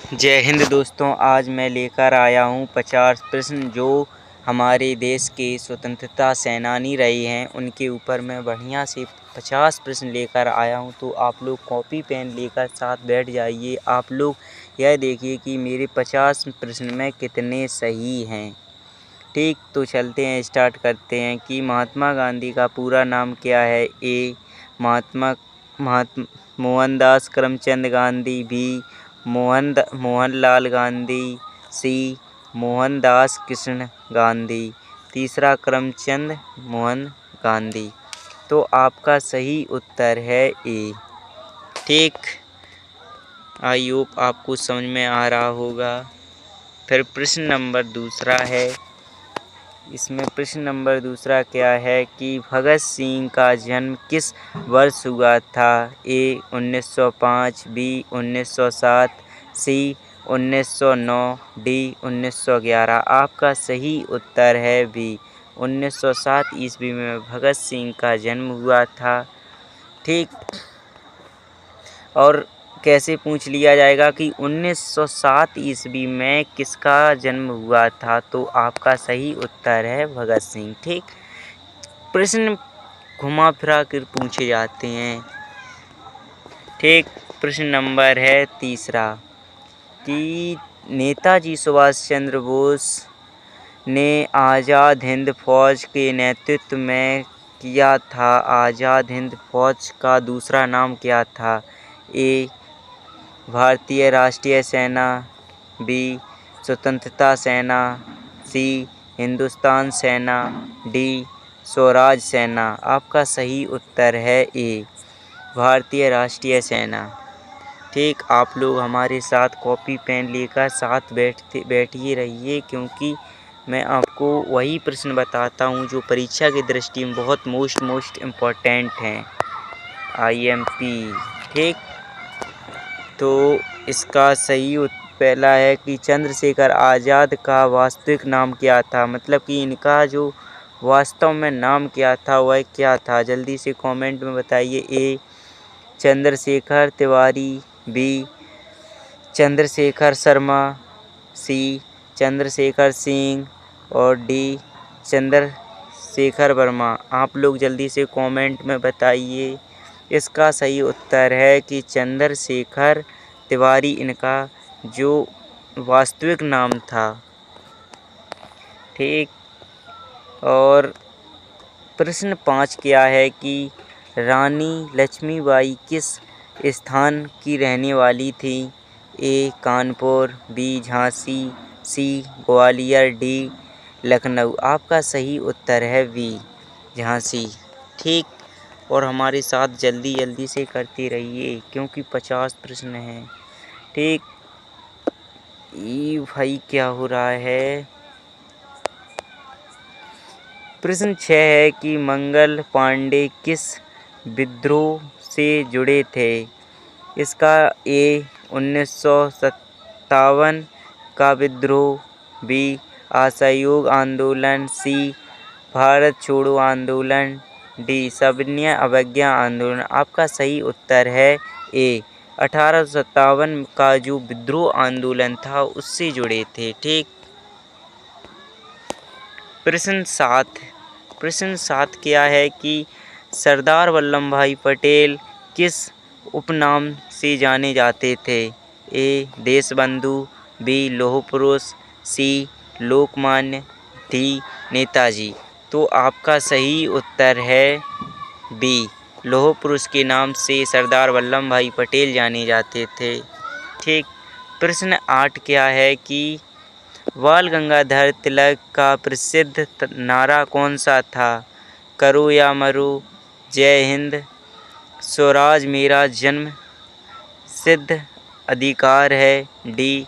जय हिंद दोस्तों। आज मैं लेकर आया हूँ 50 प्रश्न जो हमारे देश के स्वतंत्रता सेनानी रहे हैं उनके ऊपर मैं बढ़िया से 50 प्रश्न लेकर आया हूँ। तो आप लोग कॉपी पेन लेकर साथ बैठ जाइए। आप लोग यह देखिए कि मेरे 50 प्रश्न में कितने सही हैं। ठीक, तो चलते हैं, स्टार्ट करते हैं कि महात्मा गांधी का पूरा नाम क्या है। ए महात्मा मोहनदास करमचंद गांधी। बी मोहनलाल गांधी। सी मोहनदास कृष्ण गांधी। तीसरा करमचंद मोहन गांधी। तो आपका सही उत्तर है ए। ठीक, आई होप आपको समझ में आ रहा होगा। फिर प्रश्न नंबर दूसरा है। इसमें प्रश्न नंबर दूसरा क्या है कि भगत सिंह का जन्म किस वर्ष हुआ था। ए 1905। बी 1907। सी 1909। डी 1911। आपका सही उत्तर है बी 1907 ईस्वी में भगत सिंह का जन्म हुआ था। ठीक, और कैसे पूछ लिया जाएगा कि 1907 ईस्वी में किसका जन्म हुआ था, तो आपका सही उत्तर है भगत सिंह। ठीक, प्रश्न घुमा फिरा कर पूछे जाते हैं। ठीक, प्रश्न नंबर है तीसरा कि नेताजी सुभाष चंद्र बोस ने आज़ाद हिंद फौज के नेतृत्व में किया था। आज़ाद हिंद फौज का दूसरा नाम क्या था। ए भारतीय राष्ट्रीय सेना। बी स्वतंत्रता सेना। सी हिंदुस्तान सेना। डी स्वराज सेना। आपका सही उत्तर है ए भारतीय राष्ट्रीय सेना। ठीक, आप लोग हमारे साथ कॉपी पेन लेकर साथ बैठिए रहिए, क्योंकि मैं आपको वही प्रश्न बताता हूँ जो परीक्षा की दृष्टि में बहुत मोस्ट इम्पोर्टेंट हैं, IMP। ठीक, तो इसका सही पहला है कि चंद्रशेखर आज़ाद का वास्तविक नाम क्या था। मतलब कि इनका जो वास्तव में नाम क्या था वह क्या था, जल्दी से कमेंट में बताइए। ए चंद्रशेखर तिवारी। बी चंद्रशेखर शर्मा। सी चंद्रशेखर सिंह। और डी चंद्रशेखर वर्मा। आप लोग जल्दी से कमेंट में बताइए। इसका सही उत्तर है कि चंद्रशेखर तिवारी इनका जो वास्तविक नाम था। ठीक, और प्रश्न 5 क्या है कि रानी लक्ष्मीबाई किस स्थान की रहने वाली थी। ए कानपुर। बी झांसी। सी ग्वालियर। डी लखनऊ। आपका सही उत्तर है बी झांसी। ठीक, और हमारे साथ जल्दी से करते रहिए क्योंकि 50 प्रश्न हैं। ठीक, ये भाई क्या हो रहा है। प्रश्न 6 है कि मंगल पांडे किस विद्रोह से जुड़े थे। इसका ए 1957 का विद्रोह। बी असहयोग आंदोलन। सी भारत छोड़ो आंदोलन। डी सविनय अवज्ञा आंदोलन। आपका सही उत्तर है ए 1857 का जो विद्रोह आंदोलन था उससे जुड़े थे। ठीक, प्रश्न 7 क्या है कि सरदार वल्लभ भाई पटेल किस उपनाम से जाने जाते थे। ए देशबंधु। बी लौह पुरुष। सी लोकमान्य। डी नेताजी। तो आपका सही उत्तर है बी लौह पुरुष के नाम से सरदार वल्लभ भाई पटेल जाने जाते थे। ठीक, प्रश्न 8 क्या है कि बाल गंगाधर तिलक का प्रसिद्ध नारा कौन सा था। करो या मरो। जय हिंद। स्वराज मेरा जन्म सिद्ध अधिकार है। डी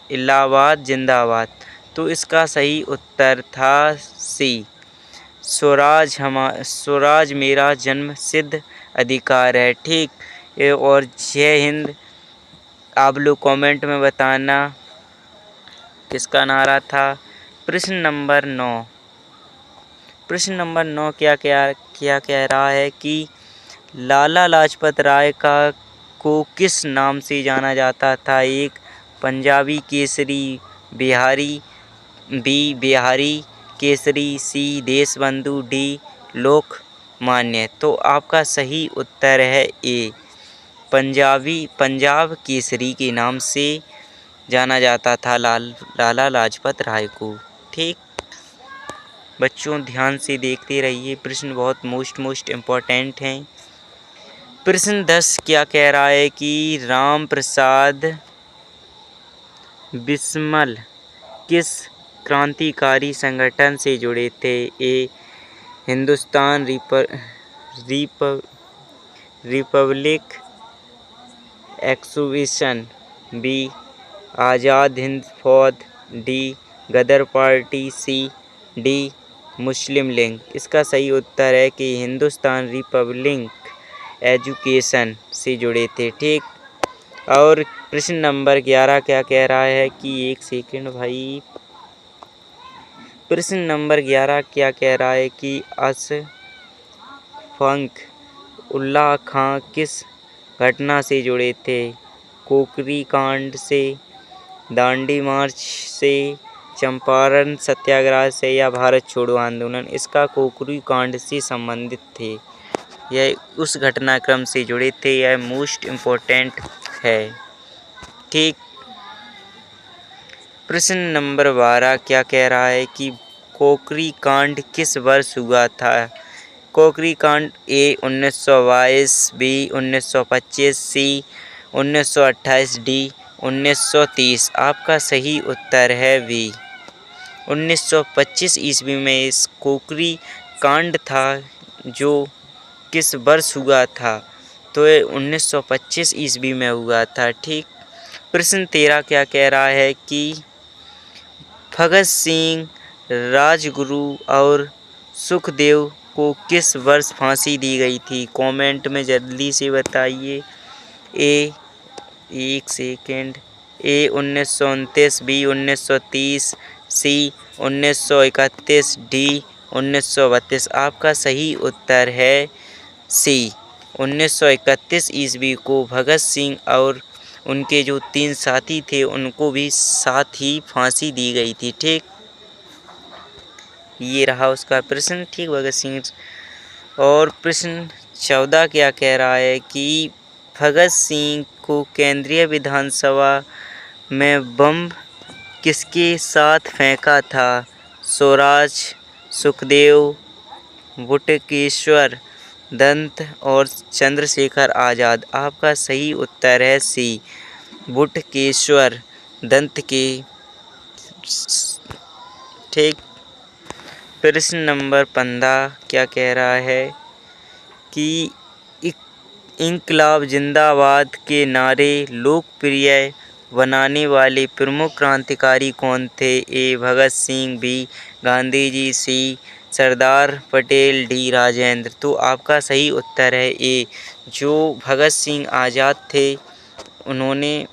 इलाहाबाद जिंदाबाद। तो इसका सही उत्तर था सी स्वराज मेरा जन्म सिद्ध अधिकार है। ठीक, और जय हिंद आप लोग कमेंट में बताना किसका नारा था। प्रश्न नंबर 9 क्या कह रहा है कि लाला लाजपत राय का को किस नाम से जाना जाता था? एक पंजाबी केसरी, बिहारी, बी बिहारी केसरी, सी देशबंधु, डी लोकमान्य। तो आपका सही उत्तर है ए, पंजाब केसरी के नाम से जाना जाता था लाला लाजपत राय को। ठीक बच्चों, ध्यान से देखते रहिए, प्रश्न बहुत मोस्ट इम्पोर्टेंट हैं। प्रश्न 10 क्या कह रहा है कि राम प्रसाद बिस्मिल किस क्रांतिकारी संगठन से जुड़े थे? ए हिंदुस्तान रिपब्लिक एक्सविशन, बी आज़ाद हिंद फौज, डी गदर पार्टी, सी डी मुस्लिम लीग। इसका सही उत्तर है कि हिंदुस्तान रिपब्लिक एजुकेशन से जुड़े थे। ठीक, और प्रश्न नंबर 11 क्या कह रहा है कि एक सेकंड भाई, प्रश्न नंबर 11 क्या कह रहा है कि अशफाक उल्लाह खां किस घटना से जुड़े थे? कोकरी कांड से, दांडी मार्च से, चंपारण सत्याग्रह से, या भारत छोड़ो आंदोलन? इसका कोकरी कांड से संबंधित थे, यह उस घटनाक्रम से जुड़े थे, यह मोस्ट इम्पोर्टेंट है। ठीक, प्रश्न नंबर 12 क्या कह रहा है कि कोकरी कांड किस वर्ष हुआ था? कोकरी कांड ए 1922, बी 1925, सी 1928, डी 1930। आपका सही उत्तर है बी 1925 ईस्वी में इस कोकरी कांड था, जो किस वर्ष हुआ था? तो ये 1925 ईस्वी में हुआ था। ठीक, प्रश्न 13 क्या कह रहा है कि भगत सिंह, राजगुरु और सुखदेव को किस वर्ष फांसी दी गई थी? कमेंट में जल्दी से बताइए। एक सेकेंड, ए 1929, बी 1930, सी 1931, डी 1932। आपका सही उत्तर है सी 1931 ईस्वी को भगत सिंह और उनके जो 3 साथी थे उनको भी साथ ही फांसी दी गई थी। ठीक, ये रहा उसका प्रश्न। ठीक भगत सिंह। और प्रश्न 14 क्या कह रहा है कि भगत सिंह को केंद्रीय विधानसभा में बम किसके साथ फेंका था? स्वराज, सुखदेव, बटुकेश्वर दत्त और चंद्रशेखर आज़ाद। आपका सही उत्तर है सी बटुकेश्वर दत्त के। ठीक, प्रश्न नंबर 15 क्या कह रहा है कि इंकलाब जिंदाबाद के नारे लोकप्रिय बनाने वाले प्रमुख क्रांतिकारी कौन थे? ए भगत सिंह, बी गांधी जी, सी सरदार पटेल, डी राजेंद्र। तो आपका सही उत्तर है ए, जो भगत सिंह आज़ाद थे उन्होंने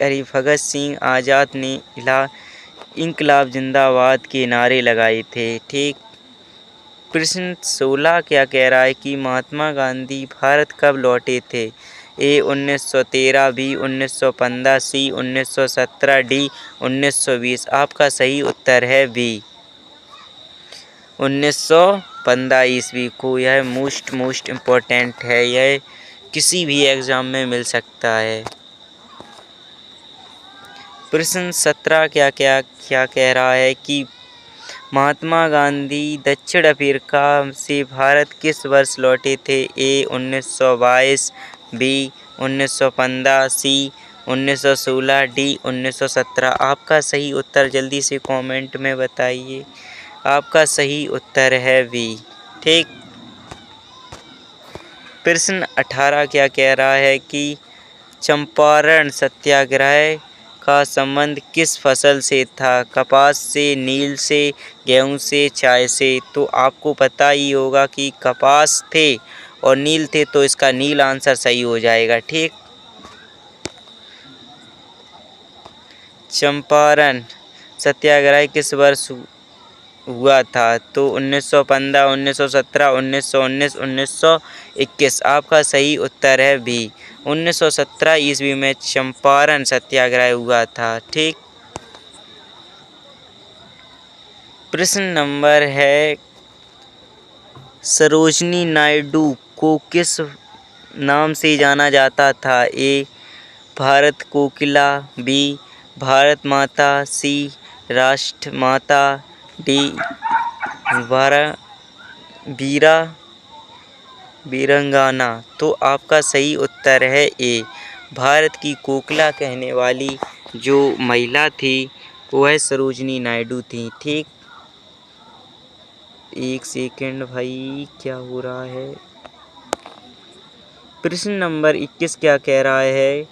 भगत सिंह आज़ाद ने इंकलाब जिंदाबाद के नारे लगाए थे। ठीक, प्रश्न 16 क्या कह रहा है कि महात्मा गांधी भारत कब लौटे थे? ए 1913, बी 1915, सी 1917, डी 1920। आपका सही उत्तर है बी 1915 ईस्वी को। यह मोस्ट इम्पोर्टेंट है, यह किसी भी एग्ज़ाम में मिल सकता है। प्रश्न 17 क्या कह रहा है कि महात्मा गांधी दक्षिण अफ्रीका से भारत किस वर्ष लौटे थे? ए 1922, बी 1915, सी 1916, डी 1917। आपका सही उत्तर जल्दी से कमेंट में बताइए। आपका सही उत्तर है बी। ठीक, प्रश्न 18 क्या कह रहा है कि चंपारण सत्याग्रह का संबंध किस फसल से था? कपास से, नील से, गेहूं से, चाय से? तो आपको पता ही होगा कि कपास थे और नील थे, तो इसका नील आंसर सही हो जाएगा। ठीक, चंपारण सत्याग्रह किस वर्ष हुआ था? तो 1915, 1917, 1919, 21 आपका सही उत्तर है बी। 1917 ईस्वी में चंपारण सत्याग्रह हुआ था। ठीक, प्रश्न नंबर है सरोजिनी नायडू को किस नाम से जाना जाता था? ए भारत कोकिला, बी भारत माता, सी राष्ट्र माता, डी वीरा वीरंगाना। तो आपका सही उत्तर है ए भारत की कोकिला कहने वाली जो महिला थी वह सरोजिनी नायडू थी। ठीक, एक सेकंड भाई, क्या हो रहा है। प्रश्न नंबर 21 क्या कह रहा है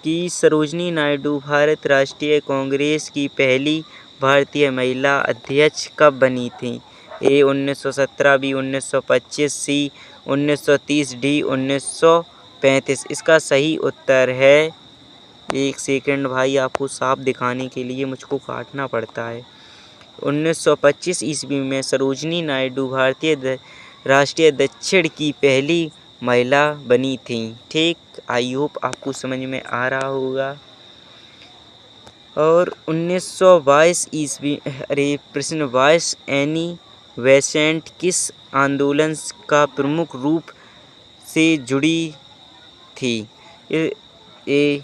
कि सरोजिनी नायडू भारत राष्ट्रीय कांग्रेस की पहली भारतीय महिला अध्यक्ष कब बनी थी? ए 1917, बी 1925, सी 1930, डी 1935। इसका सही उत्तर है, एक सेकंड भाई, आपको साफ दिखाने के लिए मुझको काटना पड़ता है। 1925 ईस्वी में सरोजिनी नायडू भारतीय राष्ट्रीय अध्यक्ष की पहली महिला बनी थी। ठीक, आई होप आपको समझ में आ रहा होगा। और 1922 ईस्वी, प्रश्न 22, एनी बेसेंट किस आंदोलन का प्रमुख रूप से जुड़ी थी? ए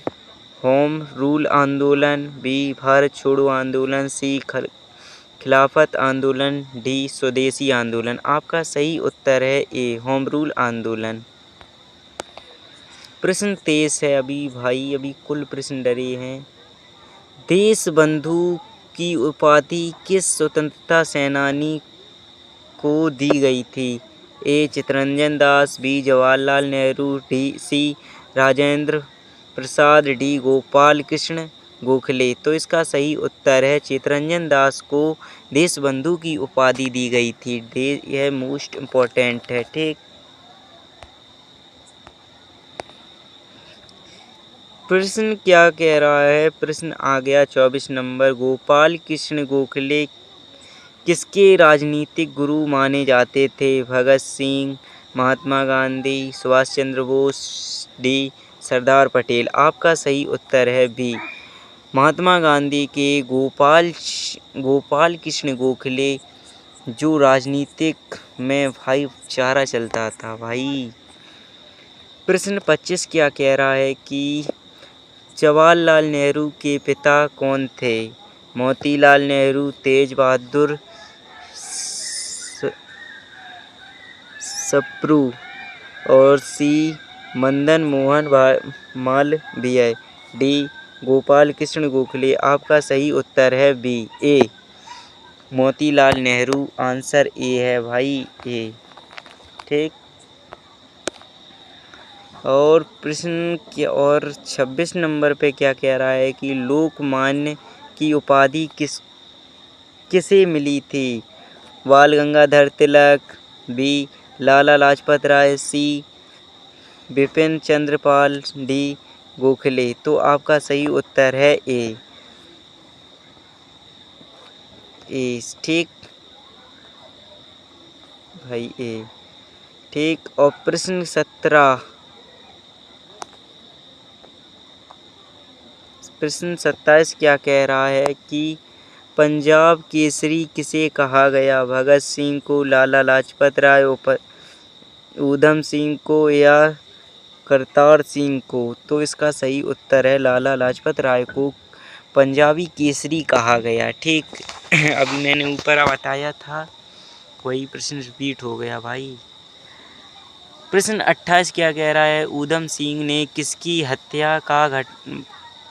होम रूल आंदोलन, बी भारत छोड़ो आंदोलन, सी खिलाफत आंदोलन, डी स्वदेशी आंदोलन। आपका सही उत्तर है ए होम रूल आंदोलन। प्रश्न 23 है अभी भाई, अभी कुल प्रश्न डरे हैं। देश बंधु की उपाधि किस स्वतंत्रता सेनानी को दी गई थी? ए चित्तरंजन दास, बी जवाहरलाल नेहरू, सी राजेंद्र प्रसाद, डी गोपाल कृष्ण गोखले। तो इसका सही उत्तर है चित्तरंजन दास को देश बंधु की उपाधि दी गई थी। यह मोस्ट इम्पोर्टेंट है। ठीक, प्रश्न क्या कह रहा है, प्रश्न आ गया 24 नंबर, गोपाल कृष्ण गोखले किसके राजनीतिक गुरु माने जाते थे? भगत सिंह, महात्मा गांधी, सुभाष चंद्र बोस, डी सरदार पटेल। आपका सही उत्तर है बी महात्मा गांधी के गोपाल कृष्ण गोखले जो राजनीतिक में भाईचारा चलता था भाई। प्रश्न 25 क्या कह रहा है कि जवाहरलाल नेहरू के पिता कौन थे? मोतीलाल नेहरू, तेज बहादुर सप्रू, और सी मदन मोहन मालवीय, डी गोपाल कृष्ण गोखले। आपका सही उत्तर है B A Motilal Nehru. Answer A है भाई, ए। ठीक, और प्रश्न क्या, और 26 नंबर पे क्या कह रहा है कि लोकमान्य की उपाधि किसे मिली थी? बाल गंगाधर तिलक, बी लाला लाजपत राय, सी बिपिन चंद्र पाल, डी गोखले। तो आपका सही उत्तर है ए। ठीक भाई, ए। ठीक, और प्रश्न 17, प्रश्न 27 क्या कह रहा है कि पंजाब केसरी किसे कहा गया? भगत सिंह को, लाला लाजपत राय, ऊधम सिंह को, या करतार सिंह को? तो इसका सही उत्तर है लाला लाजपत राय को पंजाबी केसरी कहा गया। ठीक, अभी मैंने ऊपर बताया था वही प्रश्न रिपीट हो गया भाई। प्रश्न 28 क्या कह रहा है, ऊधम सिंह ने किसकी हत्या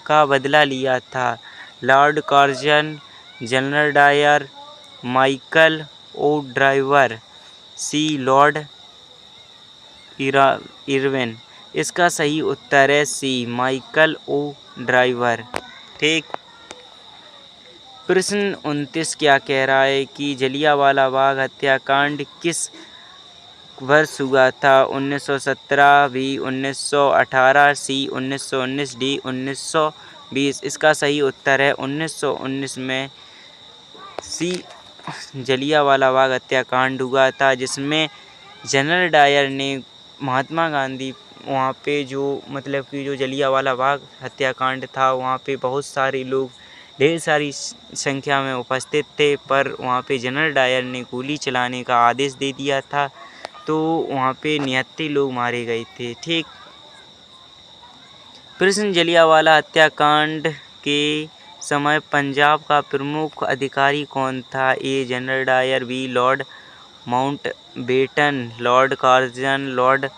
का बदला लिया था? Lord Curzon, general Dyer, Michael O'Dwyer, C lord Irwin. इसका सही उत्तर है सी माइकल ओ ड्राइवर। ठीक, प्रश्न 29 क्या कह रहा है कि जलियांवाला बाग हत्याकांड किस वर्ष हुआ था? 1917, बी 1918, सी 1919, डी 1920। इसका सही उत्तर है 1919 में सी जलियांवाला बाग हत्याकांड हुआ था, जिसमें जनरल डायर ने महात्मा गांधी वहाँ पे जो मतलब कि जो जलियांवाला बाग हत्याकांड था, वहाँ पे बहुत सारे लोग ढेर सारी संख्या में उपस्थित थे, पर वहाँ पे जनरल डायर ने गोली चलाने का आदेश दे दिया था, तो वहाँ पे 69 लोग मारे गए थे। ठीक। प्रश्न, जलियांवाला हत्याकांड के समय पंजाब का प्रमुख अधिकारी कौन था? A general Dyer, B lord Mountbatten, lord Curzon, lord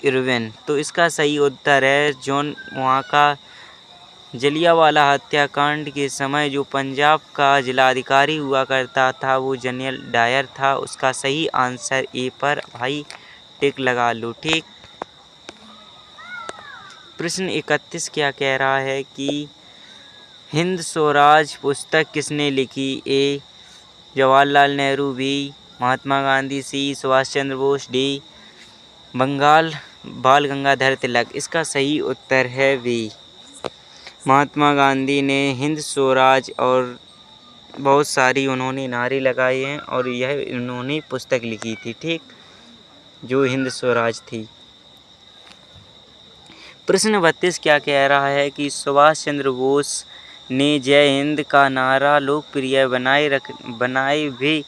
Irwin. तो इसका सही उत्तर है जॉन। वहाँ का जलियांवाला हत्याकांड के समय जो पंजाब का जिलाधिकारी हुआ करता था वो जनरल डायर था। उसका सही आंसर ए पर भाई टिक लगा लो। ठीक। प्रश्न 31 क्या कह रहा है कि हिंद स्वराज पुस्तक किसने लिखी? ए जवाहरलाल नेहरू, बी महात्मा गांधी, सी सुभाष चंद्र बोस, डी बाल गंगाधर तिलक। इसका सही उत्तर है बी महात्मा गांधी ने हिंद स्वराज और बहुत सारी उन्होंने नारे लगाए हैं और यह उन्होंने पुस्तक लिखी थी। ठीक, जो हिंद स्वराज थी। प्रश्न 32 क्या कह रहा है कि सुभाष चंद्र बोस ने जय हिंद का नारा लोकप्रिय बनाए भी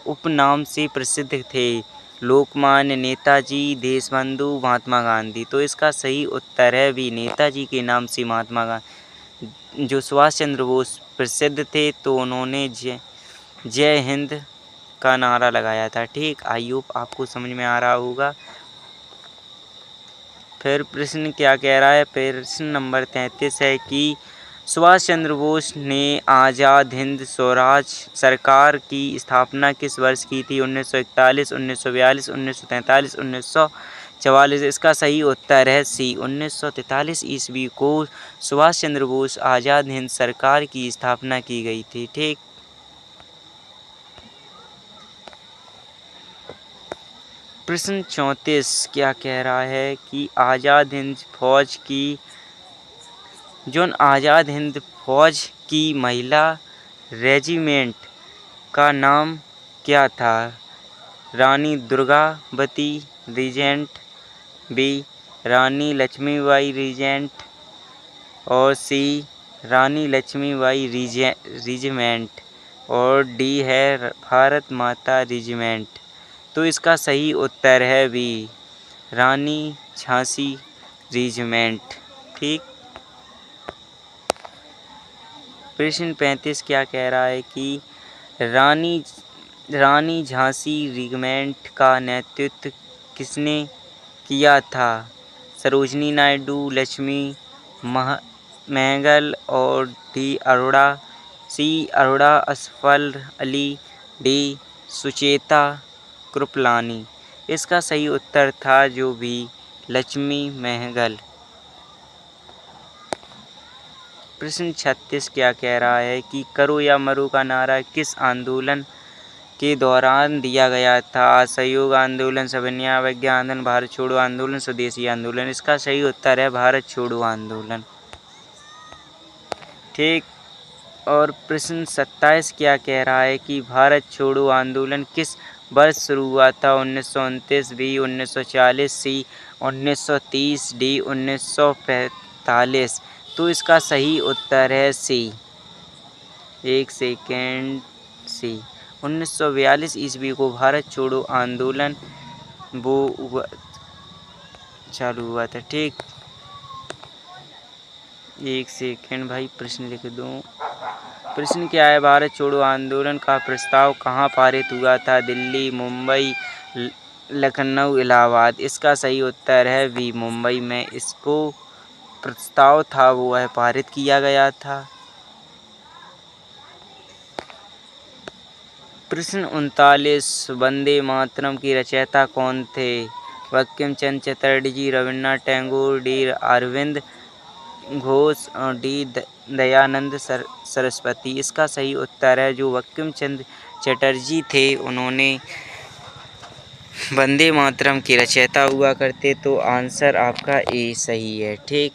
उपनाम से प्रसिद्ध थे? लोकमान्य, नेताजी, देशबंधु, महात्मा गांधी। तो इसका सही उत्तर है भी नेताजी के नाम से महात्मा गांधी जो सुभाष चंद्र बोस प्रसिद्ध थे, तो उन्होंने जय हिंद का नारा लगाया था। ठीक, आई होप आपको समझ में आ रहा होगा। फिर प्रश्न क्या कह रहा है? प्रश्न नंबर 33 है कि सुभाष चंद्र बोस ने आज़ाद हिंद स्वराज सरकार की स्थापना किस वर्ष की थी? 1941, 1942, 1943, 1944। इसका सही उत्तर है सी 1943 ईस्वी को सुभाष चंद्र बोस आज़ाद हिंद सरकार की स्थापना की गई थी। ठीक। प्रश्न 34 क्या कह रहा है कि आज़ाद हिंद फौज की महिला रेजिमेंट का नाम क्या था? रानी दुर्गावती रीजेंट, बी रानी लक्ष्मीबाई रीजेंट और सी रानी लक्ष्मीबाई रेजिमेंट और डी है भारत माता रेजिमेंट। तो इसका सही उत्तर है बी रानी झांसी रेजिमेंट। ठीक। प्रश्न 35 क्या कह रहा है कि रानी झांसी रेजिमेंट का नेतृत्व किसने किया था? सरोजनी नायडू, लक्ष्मी महंगल और डी अरोड़ा, सी अरोड़ा असफल अली, डी सुचेता कृपलानी। इसका सही उत्तर था जो भी लक्ष्मी महंगल। प्रश्न 36 क्या कह रहा है कि करो या मरो का नारा किस आंदोलन के दौरान दिया गया था? असहयोग आंदोलन, सविनय अवज्ञा आंदोलन, भारत छोड़ो आंदोलन, स्वदेशी आंदोलन। इसका सही उत्तर है भारत छोड़ो आंदोलन। ठीक। और प्रश्न 27 क्या कह रहा है कि भारत छोड़ो आंदोलन किस वर्ष शुरू हुआ था? 1929, बी 1940, सी 1930, डी 1945। तो इसका सही उत्तर है सी। एक सेकेंड, सी 1942 ईस्वी को भारत छोड़ो आंदोलन चालू हुआ था। ठीक, एक सेकेंड भाई, प्रश्न लिख दूँ। प्रश्न क्या है? भारत छोड़ो आंदोलन का प्रस्ताव कहाँ पारित हुआ था? दिल्ली, मुंबई, लखनऊ, इलाहाबाद। इसका सही उत्तर है बी मुंबई में इसको प्रस्ताव था वो है पारित किया गया था। प्रश्न 39, वंदे मातरम की रचयिता कौन थे? Bankim Chandra Chatterjee, Rabindranath Tagore, D Arvind Ghosh, D Dayanand Saraswati. इसका सही उत्तर है जो बंकिम चंद्र चटर्जी थे, उन्होंने वंदे मातरम की रचयिता हुआ करते। तो आंसर आपका ए सही है। ठीक।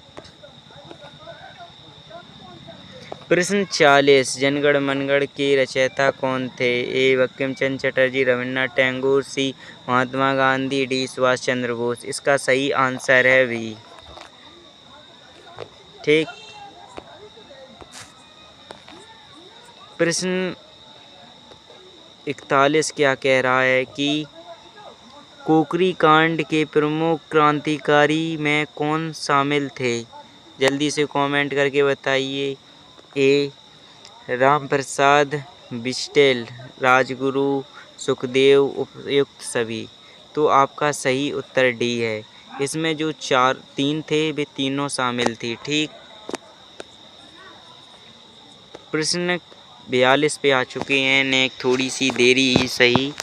प्रश्न 40 जनगण मनगढ़ के रचयिता कौन थे? ए बंकिम चंद्र चटर्जी, रविन्द्रनाथ टैगोर, सी महात्मा गांधी, डी सुभाष चंद्र बोस। इसका सही आंसर है बी। ठीक। प्रश्न 41 क्या कह रहा है कि कोकरी कांड के प्रमुख क्रांतिकारी में कौन शामिल थे? जल्दी से कमेंट करके बताइए। ए राम प्रसाद बिस्टेल, राजगुरु, सुखदेव, उपयुक्त सभी। तो आपका सही उत्तर डी है। इसमें जो तीन थे वे तीनों शामिल थी। ठीक। प्रश्न 42 पे आ चुके हैं। ने थोड़ी सी देरी ही सही।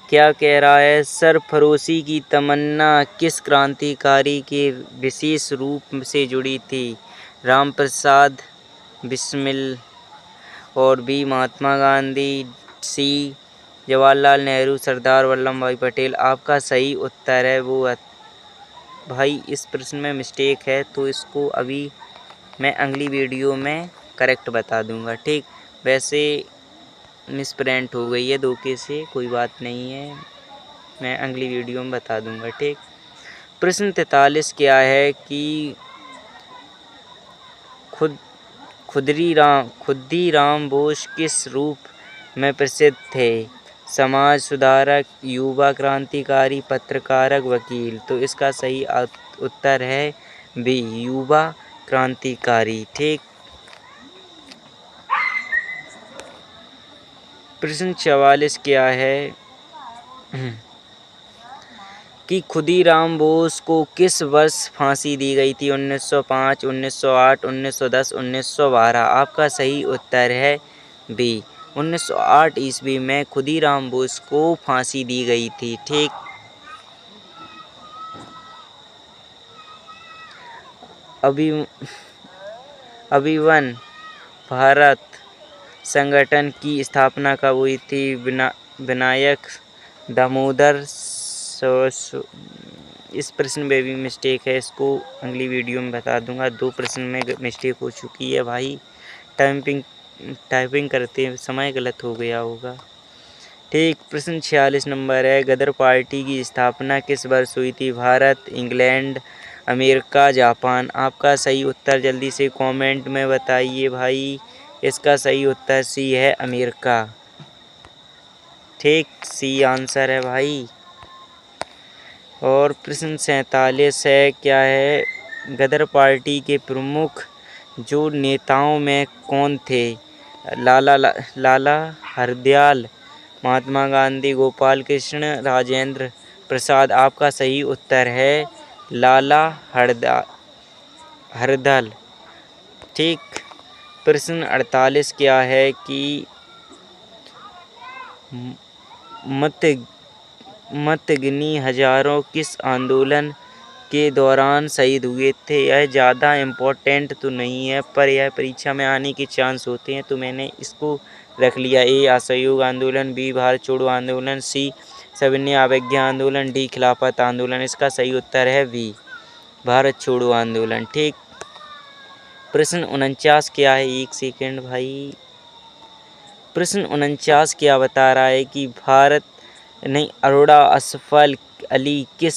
क्या कह रहा है? सरफरोशी की तमन्ना किस क्रांतिकारी के विशेष रूप से जुड़ी थी? राम प्रसाद बिस्मिल और बी महात्मा गांधी, सी जवाहरलाल नेहरू, सरदार वल्लभ भाई पटेल। आपका सही उत्तर है वो भाई इस प्रश्न में मिस्टेक है तो इसको अभी मैं अगली वीडियो में करेक्ट बता दूंगा। ठीक। वैसे मिसप्रिंट हो गई है धोखे से, कोई बात नहीं है, मैं अगली वीडियो में बता दूंगा। ठीक। प्रश्न 43 क्या है कि खुदीराम बोस किस रूप में प्रसिद्ध थे? समाज सुधारक, युवा क्रांतिकारी, पत्रकारक, वकील। तो इसका सही उत्तर है बी युवा क्रांतिकारी। ठीक। प्रश्न 44 क्या है कि खुदीराम बोस को किस वर्ष फांसी दी गई थी? 1905, 1908, 1910, 1912। आपका सही उत्तर है बी 1908 ईस्वी में खुदीराम बोस को फांसी दी गई थी। ठीक। अभिनव भारत संगठन की स्थापना कब हुई थी? विनायक दामोदर इस प्रश्न में भी मिस्टेक है, इसको अगली वीडियो में बता दूंगा। 2 प्रश्न में मिस्टेक हो चुकी है भाई, टाइपिंग करते समय गलत हो गया होगा। ठीक। प्रश्न 46 नंबर है। गदर पार्टी की स्थापना किस वर्ष हुई थी? Bharat, England, America, Japan. आपका सही उत्तर जल्दी से कमेंट में बताइए भाई। इसका सही उत्तर सी है अमेरिका। ठीक। सी आंसर है भाई। और प्रश्न 47 है क्या है? गदर पार्टी के प्रमुख जो नेताओं में कौन थे? लाला हरदयाल, महात्मा गांधी, गोपाल कृष्ण, राजेंद्र प्रसाद। आपका सही उत्तर है लाला हरदयाल। ठीक। प्रश्न 48 क्या है कि मतगनी हजारों किस आंदोलन के दौरान शहीद हुए थे? यह ज़्यादा इम्पोर्टेंट तो नहीं है पर यह परीक्षा में आने के चांस होते हैं तो मैंने इसको रख लिया। ए असहयोग आंदोलन, बी भारत छोड़ो आंदोलन, सी सविनय अवज्ञा आंदोलन, डी खिलाफत आंदोलन। इसका सही उत्तर है बी भारत छोड़ो आंदोलन। ठीक। प्रश्न 49 क्या है? एक सेकेंड भाई। प्रश्न 49 क्या बता रहा है कि अरोड़ा असफल अली किस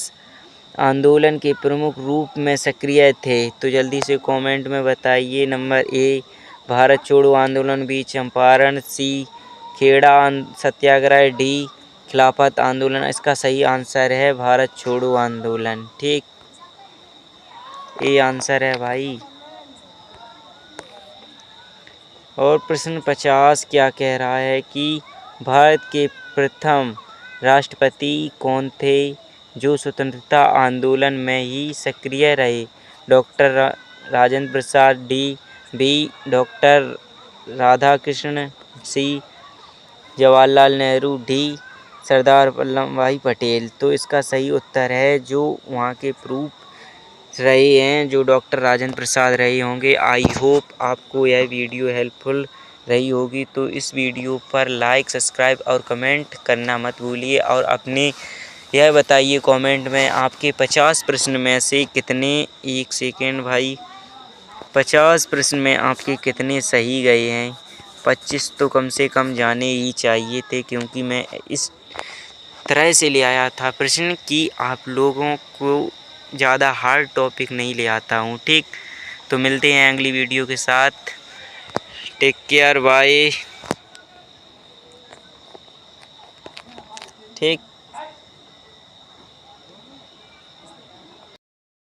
आंदोलन के प्रमुख रूप में सक्रिय थे? तो जल्दी से कमेंट में बताइए। नंबर ए भारत छोड़ो आंदोलन, बी चंपारण, सी खेड़ा सत्याग्रह, डी खिलाफत आंदोलन। इसका सही आंसर है भारत छोड़ो आंदोलन। ठीक। ये आंसर है भाई। और प्रश्न 50 क्या कह रहा है कि भारत के प्रथम राष्ट्रपति कौन थे जो स्वतंत्रता आंदोलन में ही सक्रिय रहे? Doctor Rajendra Prasad, B doctor Radhakrishna, सी जवाहरलाल नेहरू, डी सरदार वल्लभ भाई पटेल। तो इसका सही उत्तर है जो वहाँ के प्रूफ रहे हैं, जो डॉक्टर राजेंद्र प्रसाद रहे होंगे। आई होप आपको यह वीडियो हेल्पफुल रही होगी। तो इस वीडियो पर लाइक, सब्सक्राइब और कमेंट करना मत भूलिए। और अपने यह बताइए कमेंट में आपके 50 प्रश्न में से कितने, एक सेकेंड भाई, 50 प्रश्न में आपके कितने सही गए हैं? 25 तो कम से कम जाने ही चाहिए थे, क्योंकि मैं इस तरह से ले आया था प्रश्न कि आप लोगों को ज़्यादा हार्ड टॉपिक नहीं ले आता हूँ। ठीक, तो मिलते हैं अगली वीडियो के साथ। Take care, bye. ठीक।